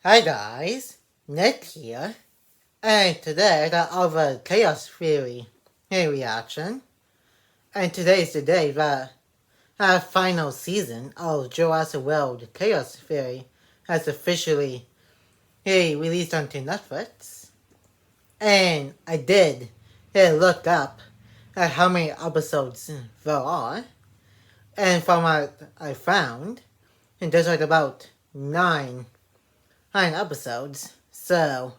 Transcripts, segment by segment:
Hi guys, Nick here, and today I got over Chaos Theory reaction, and today's the day that our final season of Jurassic World Chaos Theory has officially released onto Netflix, and I did look up at how many episodes there are, and from what I found, there's like about nine episodes, so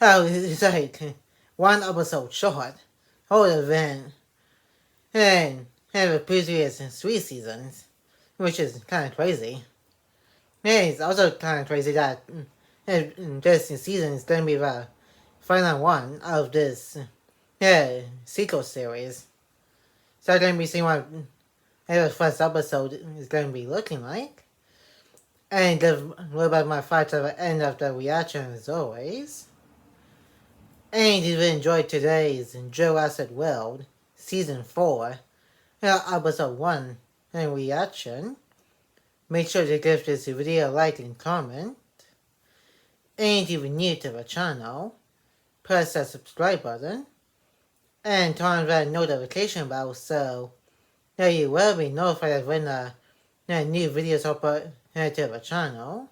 it's like one episode short, older than and the previous three seasons, which is kind of crazy. And it's also kind of crazy that this season is going to be the final one of this sequel series. So I'm going to be seeing what the first episode is going to be looking like. And give a little bit of my thoughts at the end of the reaction as always. And if you enjoyed today's Jurassic World Season 4, Episode 1 and reaction, make sure to give this video a like and comment. And if you're new to the channel, press that subscribe button and turn on that notification bell so that you will be notified when new videos upload to the channel.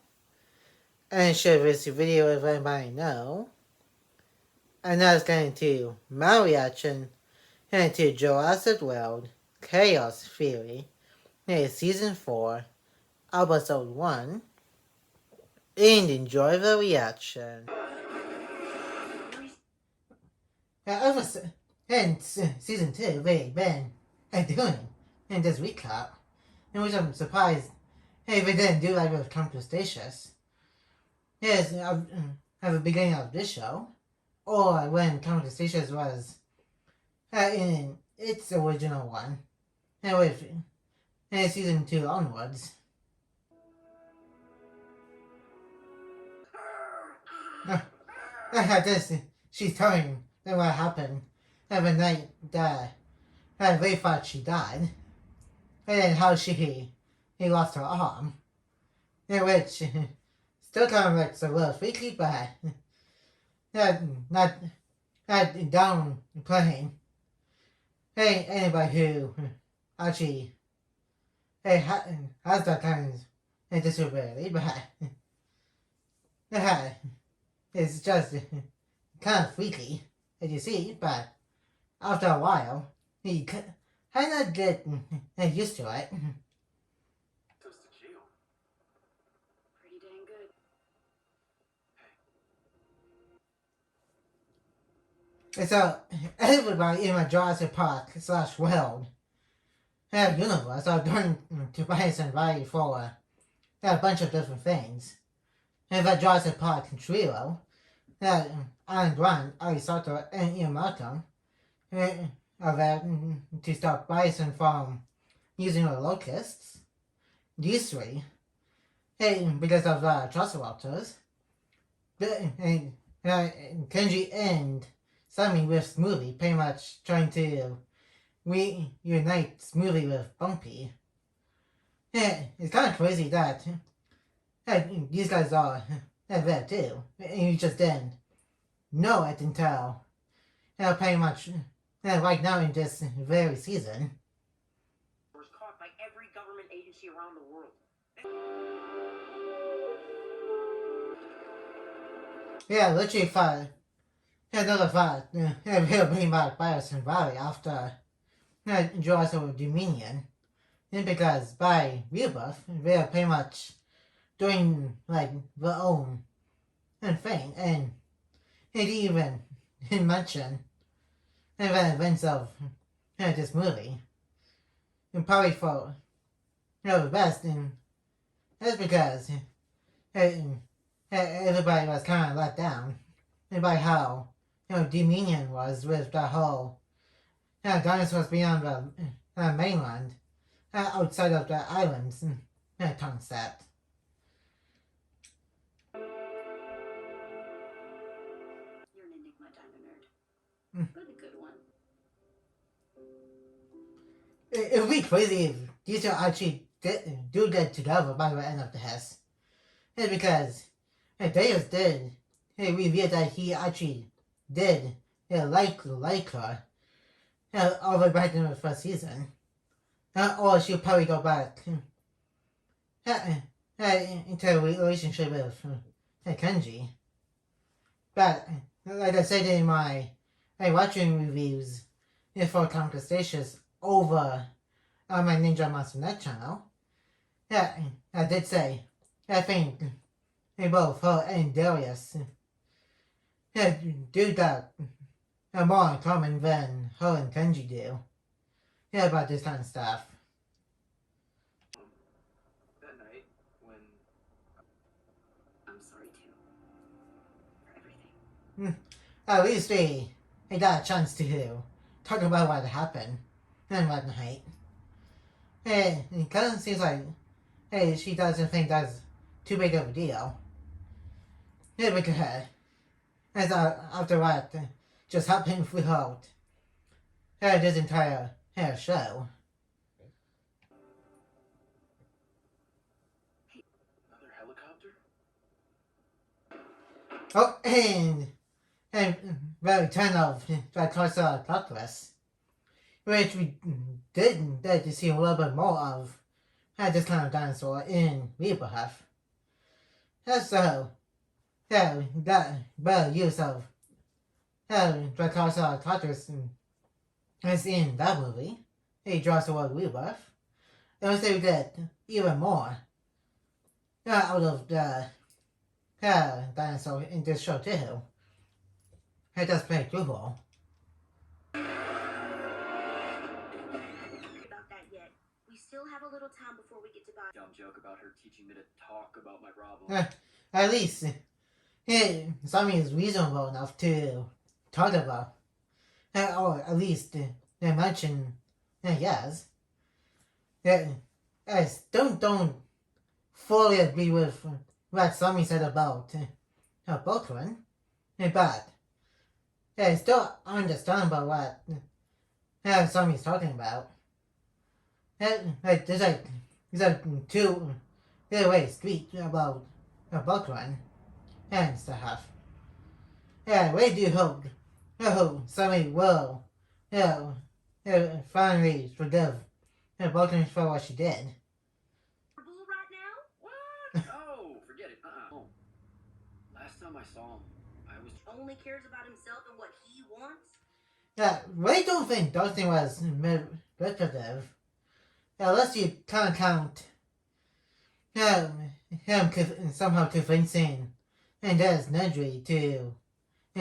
And share this video with anybody you know. And now let's get into my reaction to Jurassic World Chaos Theory Season 4, Episode 1, and enjoy the reaction. And Season 2, they've been doing in this recap, in which I'm surprised they didn't do like with Crustacus. Yes, at the beginning of this show, or when Crustacus was in its original one, and with Season 2 onwards. This, she's telling them what happened the night that they thought she died, and how he lost her arm, which still kind of looks a little freaky, but not downplaying anybody who actually has that kind of disability, but it's just kind of freaky, as you see, but after a while, you kind of get used to it. Goes to jail. Pretty dang good. Hey. So, everybody in my Jurassic Park / world universe are going to buy some value for a bunch of different things. And that Jurassic Park trio, that Alan Grant, Ari Soto, and Ian Malcolm, are there to stop bison from using the locusts. These three, because of the Trustwalters, Kenji and Sammy with Smoothie pretty much trying to reunite Smoothie with Bumpy. It's kind of crazy that these guys are there too, and you just didn't know it until pretty much right now in this very season. Was caught by every government agency around the world. Literally thought another thought he'll bring back Bison Valley after Jurassic Dominion, because by Rebirth they're pretty much doing like their own thing, and it even mention the events of this movie, and probably for the best, and that's because everybody was kind of let down by how Dominion was with the whole dinosaurs beyond the mainland, outside of the islands concept. You're an Enigma Diamond nerd. But a good one. It would be crazy if these two actually do get together by the end of this. It's because Deus did reveal that he actually did like her all the way back in the first season. Or she'll probably go back into a relationship with Kenji. But like I said in my watching reviews for Conquer Stations over on my Ninja Master Net channel, I did say I think both her and Darius do that more in common than her and Kenji do about this kind of stuff. That night when I'm sorry too. For everything. At least they got a chance to talk about what happened and whatnot. It kind of seems like she doesn't think that's too big of a deal. Because after what just happened throughout this entire show. another helicopter? Oh, and the return of the Corsair Calculus, which we did get to see a little bit more of this kind of dinosaur in Rebirth. So, that better use of the Corsair Calculus is in that movie, Jurassic World Rebirth. And so we get even more out of the dinosaur in this show too. It does play a good role. About that yet. We still have a little time before we get to buy. Dumb joke about her teaching me to talk about my problem. At least something is reasonable enough to talk about. Or at least they mention yes. I don't fully agree with what Sammy said about Pokemon, but I still understand about what Sammy's talking about. There's like two ways street about Pokemon and stuff. I really do hope Sammy will finally forgive Pokemon for what she did. Bull right now? What? Oh, forget it. Oh. Last time I saw him, I was Only cares about himself and what he wants? I don't think Dustin was manipulative. Unless you can't count him somehow convincing and there's Nedry to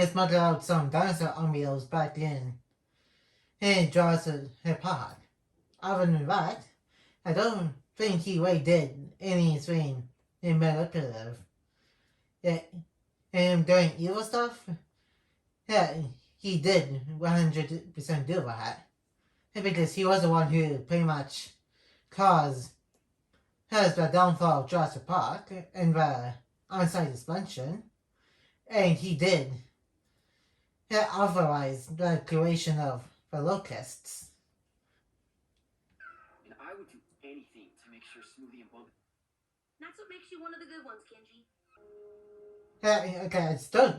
smuggle out some dinosaur embryos back in and Jurassic Park. Other than that, I don't think he really did anything manipulative. And doing evil stuff, he did 100% do that. Because he was the one who pretty much caused the downfall of Jurassic Park and the on-site suspension. And he did authorize the creation of the locusts. and I would do anything to make sure Smoothie and Bubba. That's what makes you one of the good ones, Kenji. Okay, I still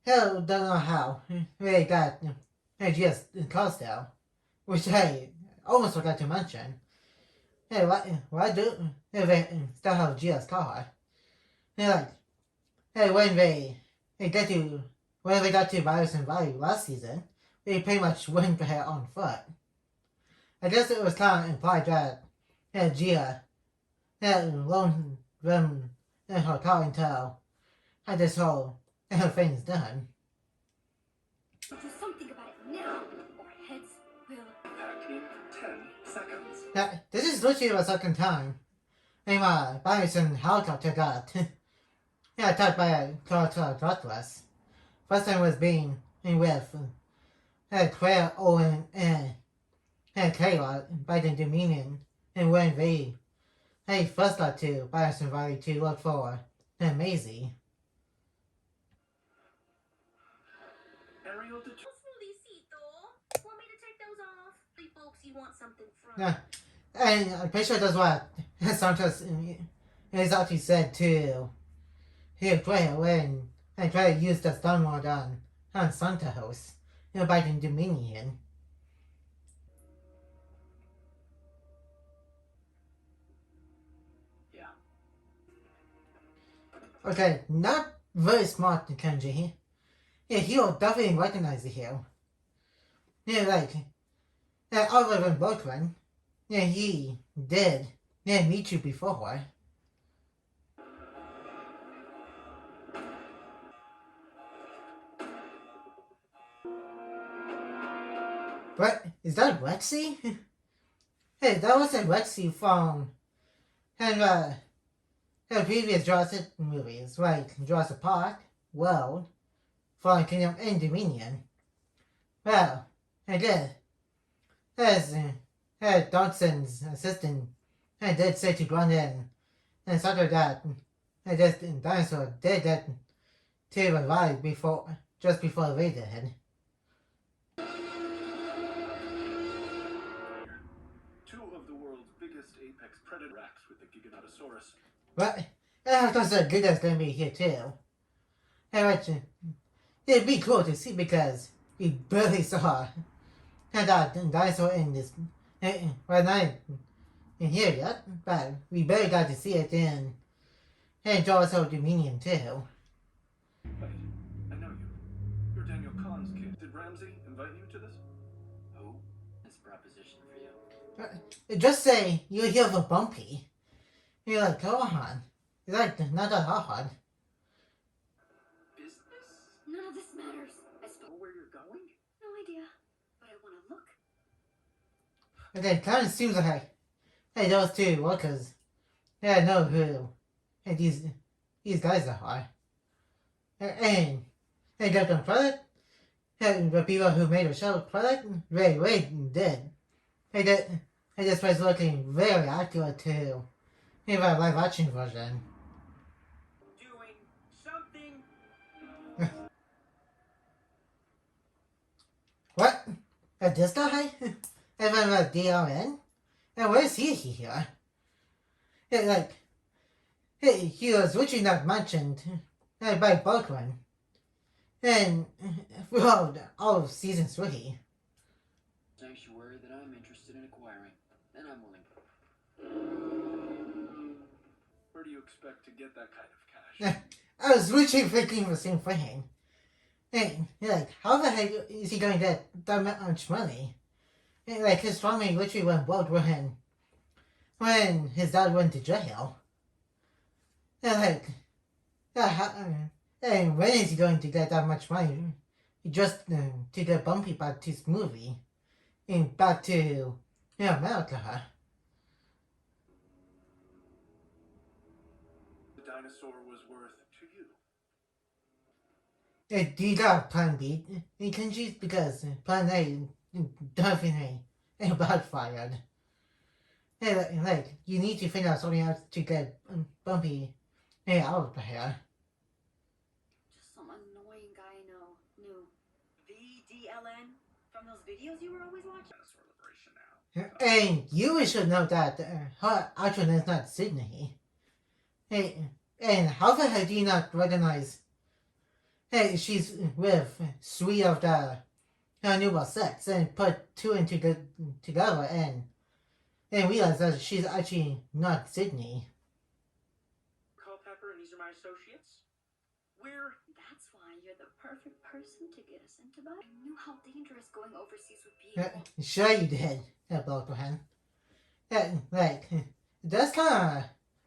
don't know how they got GS Cosdale, which I almost forgot to mention. Why do they still have GS car? When they got to Bison Valley last season, they pretty much went there on foot. I guess it was kind of implied that Gia loaned them her car until this whole thing's done. Do something about it now, or heads will. Back in 10 seconds. This is literally the second time Bison helicopter got attacked by a Calculus. First time was being with Claire, Owen, and Kayla by the Dominion, and when they first got to Bison Valley to look for Maisie. Ariel, did you? Smoothie, want me to take those off? Hey, folks, you want something from? And I'm pretty sure that's what Santos is actually said to he'll try and try to use the stun mod on Santa House, by the Dominion. Yeah. Okay, not very smart, Kenji. Yeah, he'll definitely recognize the hero. Other than Boatman, he did, meet you before. But, is that Rexy? Hey, that wasn't Rexy from, the previous Jurassic movies, like Jurassic Park, World, Fallen Kingdom, and Dominion. Well, I did. As Dodson's assistant, I did say to run in and sort of that this dinosaur did that to revive just before they did. Two of the world's biggest apex predator acts with the Giganotosaurus. But I thought so good as gonna be here too. And it'd be cool to see because we barely saw that dinosaur in this right now in here yet, but we barely got to see it in Jurassic Dominion too. Wait, I know you. You're Daniel Kahn's kid. Did Ramsey invite you to this? Who? This proposition for you. Just say you're here for Bumpy. You're like, go on. You're like, not that hard. Business? None of this matters. I Know suppose. where you're going? No idea. But I want to look. Okay, it kind of seems like, those two workers, I know who these guys are. And they got them credit. And the people who made the show credit, really did. This was looking very accurate to the live action version. Doing something. What? This guy? Even with DRN? And where is he here? He was originally not mentioned by Baldwin. And throughout all of season 3. Sanctuary that I'm interested in acquiring. Then I'm willing. Where do you expect to get that kind of cash? I was literally thinking the same thing. And how the heck is he going to get that much money? And, his family literally went broke when his dad went to jail. And and when is he going to get that much money? Just to get Bumpy back to his movie and back to America. The dinosaur was worth to you. Do you got Plan B? You can choose because Plan A definitely backfired. You need to figure out something else to get Bumpy out of here. Just some annoying guy I know. New. VDLN? From those videos you were always watching? Dinosaur liberation now. And you should know that her actual name is not Sydney. And how the hell do you not recognize she's with 3 of the newborn sex and put 2 and 2 together and realize that she's actually not Sydney. Culpepper and these are my associates? We're. That's why you're the perfect person to get us into that. I knew how dangerous going overseas would be. Sure you did, Bloodhound. That's kind of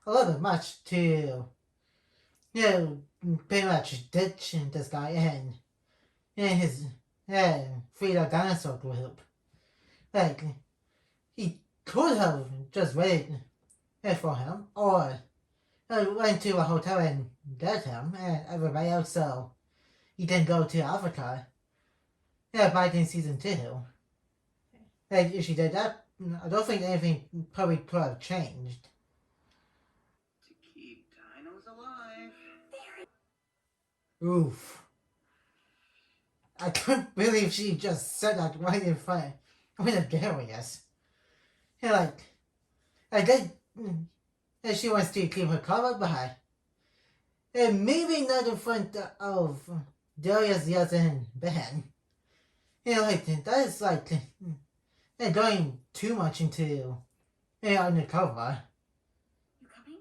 a little bit much to, pretty much ditch this guy and his Frida Dinosaur group. He could have just waited for him, or went to a hotel and get him and everybody else so he can go to Africa back in season 2. If she did that, I don't think anything probably could have changed. To keep dinos alive. Oof. I couldn't believe she just said that right in front of Darius. I guess she wants to keep her cover, but And maybe not in front of Darius yet in Ben. Like, that is like, going too much into undercover. You coming?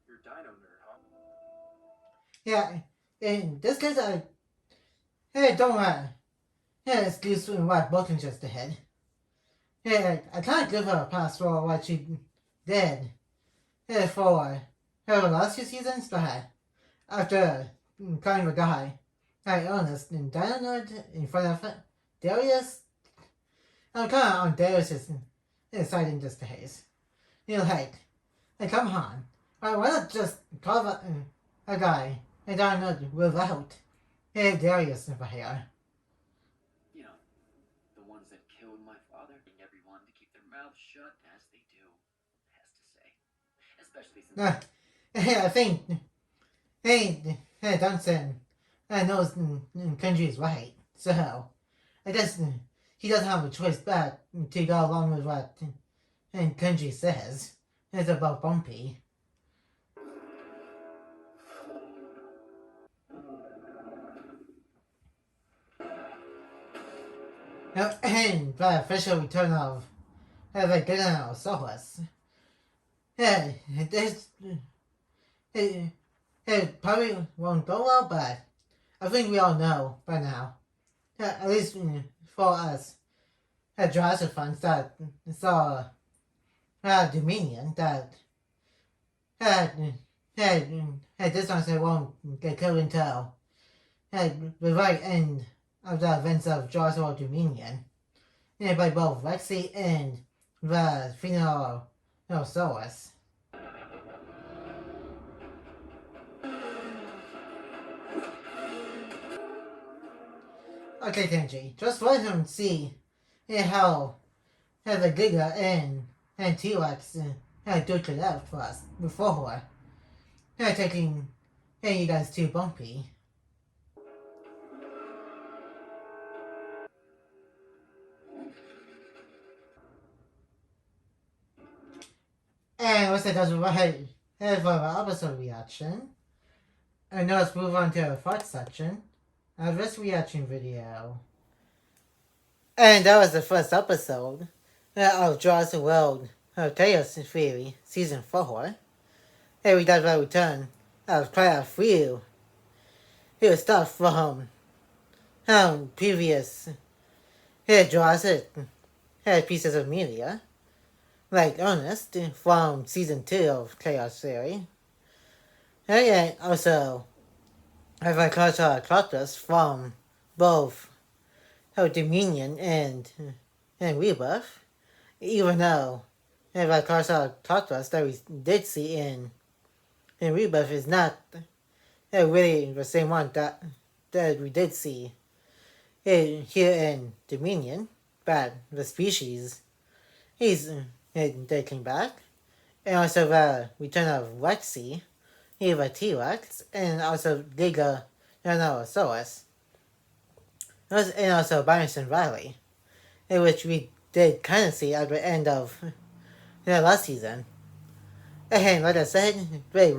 You're dino nerd, huh? Yeah, in this case, don't excuse me what Bolton just did. I can't give her a pass for what she did for her last few seasons, but after calling the guy, honest and Dino in front of Darius, I'm kind of on Darius's side in this case. Like, come on. Why not just call a guy and Dino without Darius over here? You know, the ones that killed my father, and everyone to keep their mouths shut as they do, has to say. Especially since I think, Dunson knows Kenji is right, so I guess he doesn't have a choice but to go along with what Kenji says. It's about Bumpy. And the official return of the Giganosaurus. This it probably won't go well, but I think we all know by now. At least for us, Jurassic fans that saw Dominion, that this one won't get killed until the very end of the events of Jurassic World Dominion. By both Lexi and the Phenosaurus. Okay, Kenji, just let him see how the Giga and T-Rex duked it out for us before taking you guys too bumpy. And once that does right for our episode reaction, and now let's move on to the thought section of this reaction video. And that was the first episode of Jurassic World Chaos Theory Season 4. And we got the return of quite a few stuff from previous Jurassic pieces of media. Like Ernest from Season 2 of Chaos Theory. And also Characters from both Dominion and Rebirth. Even though characters that we did see in Rebirth is not really the same one that we did see here in Dominion, but the species they came back. And also the return of Lexi, Eva T-Rex, and also Giganosaurus. And also Bison Valley, which we did kind of see at the end of last season. And like I said, they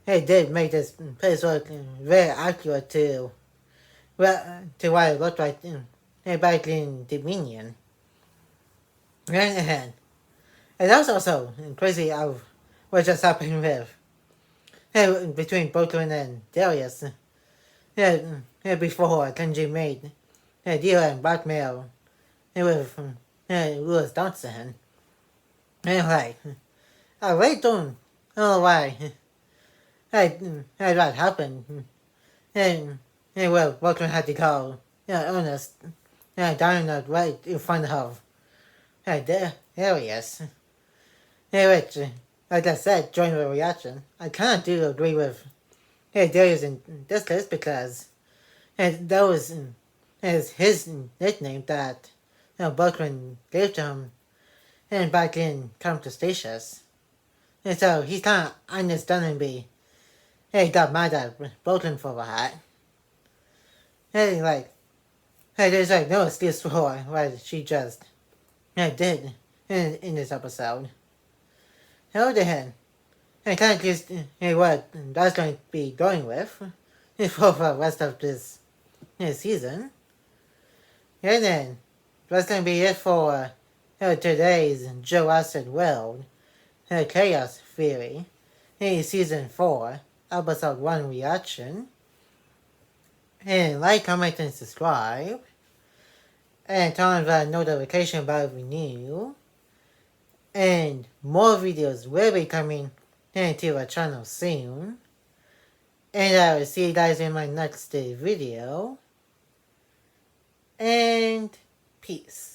did make this place look very accurate to what it looked like back in Dominion. And that's also crazy of what just happened with between Brooklyn and Darius. Before Kenji made a deal and blackmail with Louis Johnson. And like, I really don't know why that happened. And well, Brooklyn had to call Ernest down right in front of Darius. Which, like I said during the reaction, I kind of do agree with Darius in this case because that was his nickname that Brooklyn gave to him and back in Camp Cretaceous. And so he's kind of understandably got mad at Brooklyn for that. And like, there's like no excuse for what she just did in this episode. On the other hand, And kind of just what that's going to be going with for the rest of this season. And then that's going to be it for today's Jurassic World Chaos Theory Season 4, Episode 1 reaction. And like, comment, and subscribe. And turn on the notification bell if you're new. And more videos will be coming into the channel soon. And I will see you guys in my next video. And peace.